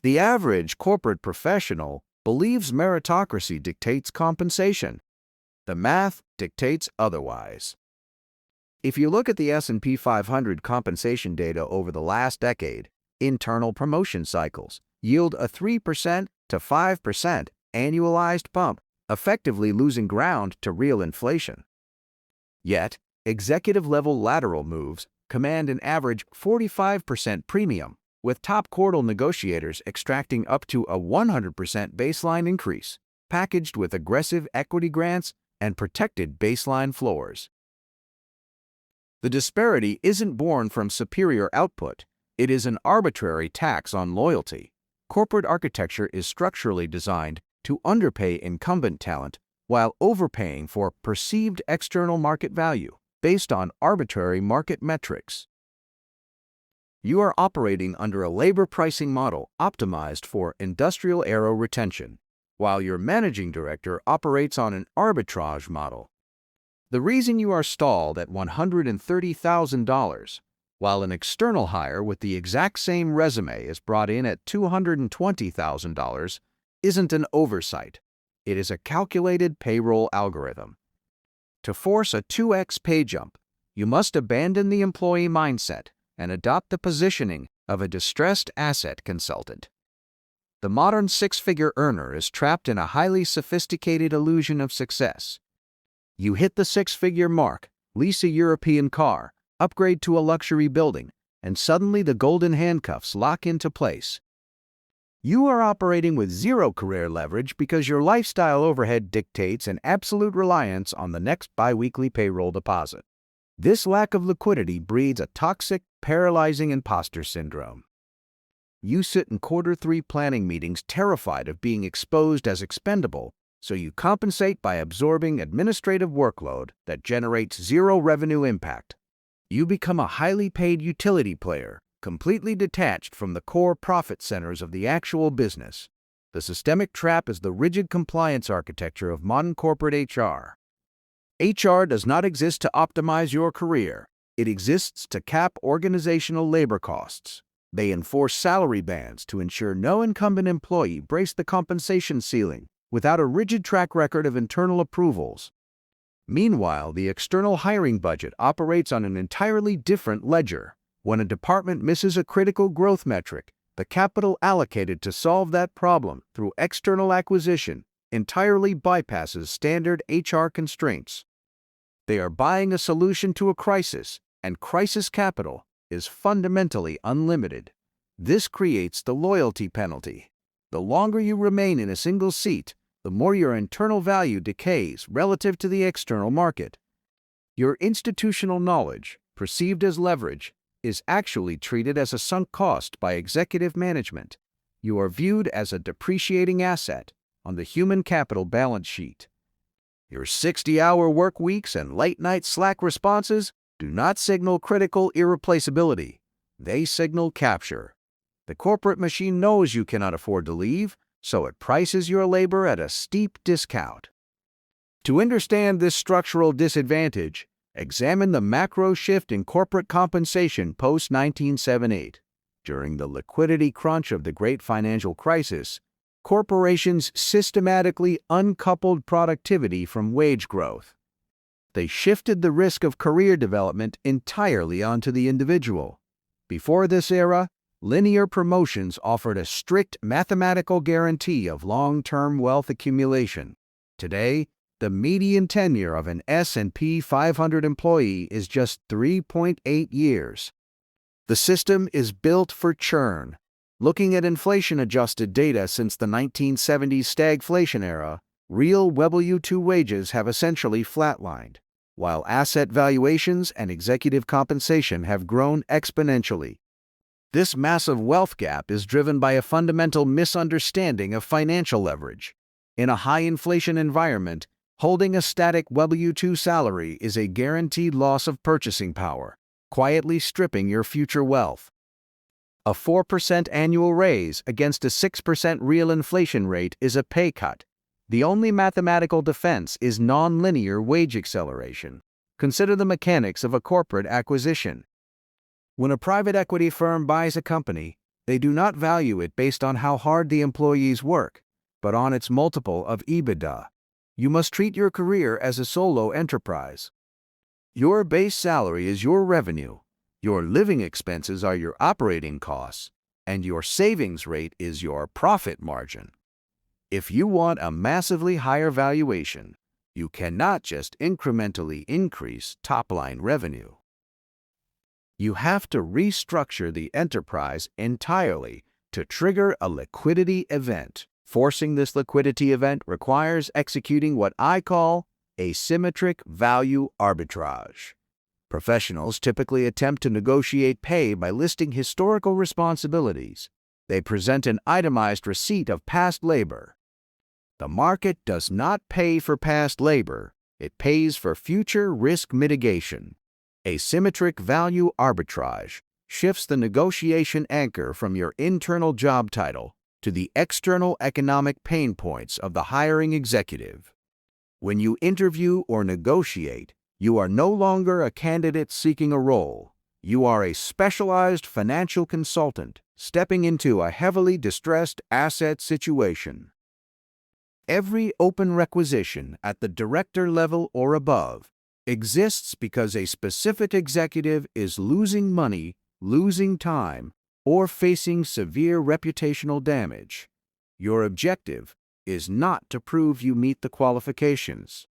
The average corporate professional believes meritocracy dictates compensation. The math dictates otherwise. If you look at the S&P 500 compensation data over the last decade, internal promotion cycles yield a 3% to 5% annualized bump, effectively losing ground to real inflation. Yet, executive-level lateral moves command an average 45% premium, with top quartile negotiators extracting up to a 100% baseline increase, packaged with aggressive equity grants and protected baseline floors. The disparity isn't born from superior output. It is an arbitrary tax on loyalty. Corporate architecture is structurally designed to underpay incumbent talent while overpaying for perceived external market value based on arbitrary market metrics. You are operating under a labor pricing model optimized for industrial aero retention, while your managing director operates on an arbitrage model. The reason you are stalled at $130,000, while an external hire with the exact same resume is brought in at $220,000, isn't an oversight. It is a calculated payroll algorithm. To force a 2x pay jump, you must abandon the employee mindset and adopt the positioning of a distressed asset consultant. The modern six-figure earner is trapped in a highly sophisticated illusion of success. You hit the six-figure mark, lease a European car, upgrade to a luxury building, and suddenly the golden handcuffs lock into place. You are operating with zero career leverage because your lifestyle overhead dictates an absolute reliance on the next biweekly payroll deposit. This lack of liquidity breeds a toxic, paralyzing imposter syndrome. You sit in Q3 planning meetings terrified of being exposed as expendable, so you compensate by absorbing administrative workload that generates zero revenue impact. You become a highly paid utility player, completely detached from the core profit centers of the actual business. The systemic trap is the rigid compliance architecture of modern corporate HR. HR does not exist to optimize your career. It exists to cap organizational labor costs. They enforce salary bands to ensure no incumbent employee breaks the compensation ceiling without a rigid track record of internal approvals. Meanwhile, the external hiring budget operates on an entirely different ledger. When a department misses a critical growth metric, the capital allocated to solve that problem through external acquisition entirely bypasses standard HR constraints. They are buying a solution to a crisis, and crisis capital is fundamentally unlimited. This creates the loyalty penalty. The longer you remain in a single seat, the more your internal value decays relative to the external market. Your institutional knowledge, perceived as leverage, is actually treated as a sunk cost by executive management. You are viewed as a depreciating asset on the human capital balance sheet. Your 60-hour work weeks and late-night Slack responses do not signal critical irreplaceability. They signal capture. The corporate machine knows you cannot afford to leave, so it prices your labor at a steep discount. To understand this structural disadvantage, examine the macro shift in corporate compensation post-1978. During the liquidity crunch of the Great Financial Crisis, corporations systematically uncoupled productivity from wage growth. They shifted the risk of career development entirely onto the individual. Before this era, linear promotions offered a strict mathematical guarantee of long-term wealth accumulation. Today, the median tenure of an S&P 500 employee is just 3.8 years. The system is built for churn. Looking at inflation-adjusted data since the 1970s stagflation era, real W-2 wages have essentially flatlined, while asset valuations and executive compensation have grown exponentially. This massive wealth gap is driven by a fundamental misunderstanding of financial leverage. In a high-inflation environment, holding a static W-2 salary is a guaranteed loss of purchasing power, quietly stripping your future wealth. A 4% annual raise against a 6% real inflation rate is a pay cut. The only mathematical defense is nonlinear wage acceleration. Consider the mechanics of a corporate acquisition. When a private equity firm buys a company, They do not value it based on how hard the employees work, but on its multiple of EBITDA. You must treat your career as a solo enterprise. Your base salary is your revenue, your living expenses are your operating costs, and your savings rate is your profit margin. If you want a massively higher valuation, you cannot just incrementally increase top-line revenue. You have to restructure the enterprise entirely to trigger a liquidity event. Forcing this liquidity event requires executing what I call asymmetric value arbitrage. Professionals typically attempt to negotiate pay by listing historical responsibilities. They present an itemized receipt of past labor. The market does not pay for past labor, it pays for future risk mitigation. Asymmetric value arbitrage shifts the negotiation anchor from your internal job title to the external economic pain points of the hiring executive. When you interview or negotiate, you are no longer a candidate seeking a role. You are a specialized financial consultant stepping into a heavily distressed asset situation. Every open requisition at the director level or above exists because a specific executive is losing money, losing time, or facing severe reputational damage. Your objective is not to prove you meet the qualifications.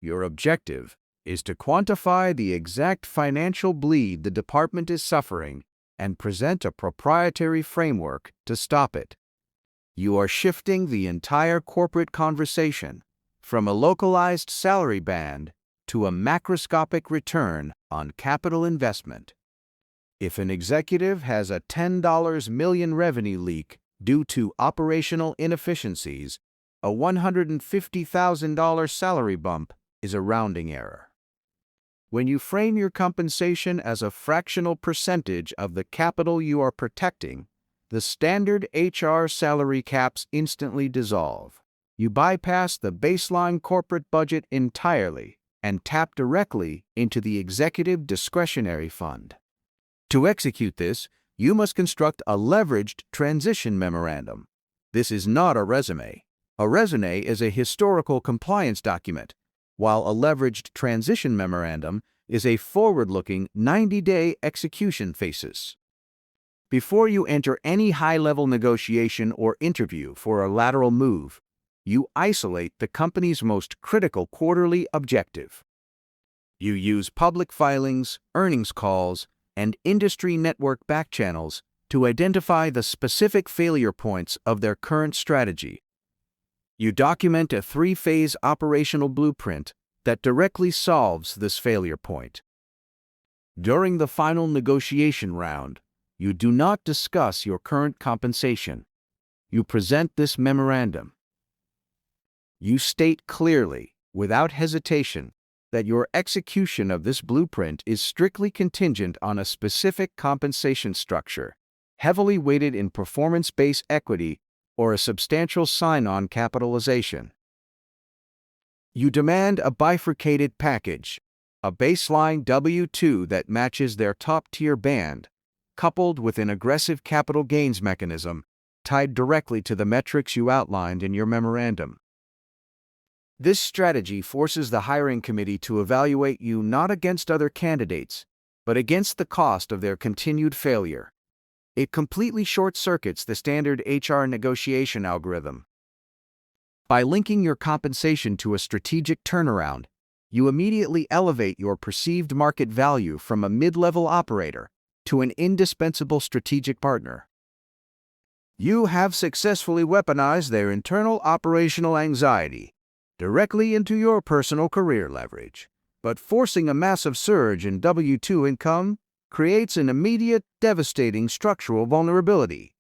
Your objective is to quantify the exact financial bleed the department is suffering and present a proprietary framework to stop it. You are shifting the entire corporate conversation from a localized salary band to a macroscopic return on capital investment. If an executive has a $10 million revenue leak due to operational inefficiencies, a $150,000 salary bump is a rounding error. When you frame your compensation as a fractional percentage of the capital you are protecting, the standard HR salary caps instantly dissolve. You bypass the baseline corporate budget entirely and tap directly into the executive discretionary fund. To execute this, you must construct a leveraged transition memorandum. This is not a resume. A resume is a historical compliance document, while a leveraged transition memorandum is a forward-looking 90-day execution phasis. Before you enter any high-level negotiation or interview for a lateral move, you isolate the company's most critical quarterly objective. You use public filings, earnings calls, and industry network backchannels to identify the specific failure points of their current strategy. You document a 3-phase operational blueprint that directly solves this failure point. During the final negotiation round, you do not discuss your current compensation. You present this memorandum. You state clearly, without hesitation, that your execution of this blueprint is strictly contingent on a specific compensation structure, heavily weighted in performance-based equity or a substantial sign-on capitalization. You demand a bifurcated package, a baseline W-2 that matches their top-tier band, coupled with an aggressive capital gains mechanism tied directly to the metrics you outlined in your memorandum. This strategy forces the hiring committee to evaluate you not against other candidates, but against the cost of their continued failure. It completely short-circuits the standard HR negotiation algorithm. By linking your compensation to a strategic turnaround, you immediately elevate your perceived market value from a mid-level operator to an indispensable strategic partner. You have successfully weaponized their internal operational anxiety directly into your personal career leverage, but forcing a massive surge in W-2 income creates an immediate, devastating structural vulnerability.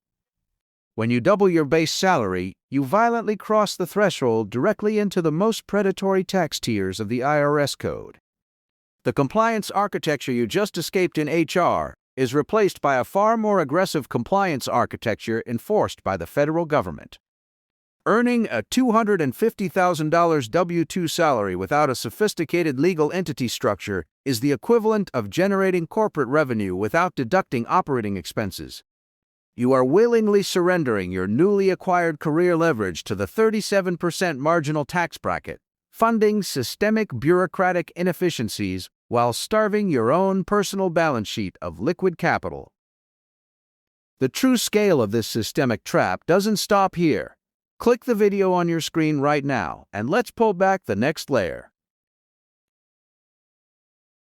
When you double your base salary, you violently cross the threshold directly into the most predatory tax tiers of the IRS code. The compliance architecture you just escaped in HR is replaced by a far more aggressive compliance architecture enforced by the federal government. Earning a $250,000 W-2 salary without a sophisticated legal entity structure is the equivalent of generating corporate revenue without deducting operating expenses. You are willingly surrendering your newly acquired career leverage to the 37% marginal tax bracket, funding systemic bureaucratic inefficiencies while starving your own personal balance sheet of liquid capital. The true scale of this systemic trap doesn't stop here. Click the video on your screen right now, and let's pull back the next layer.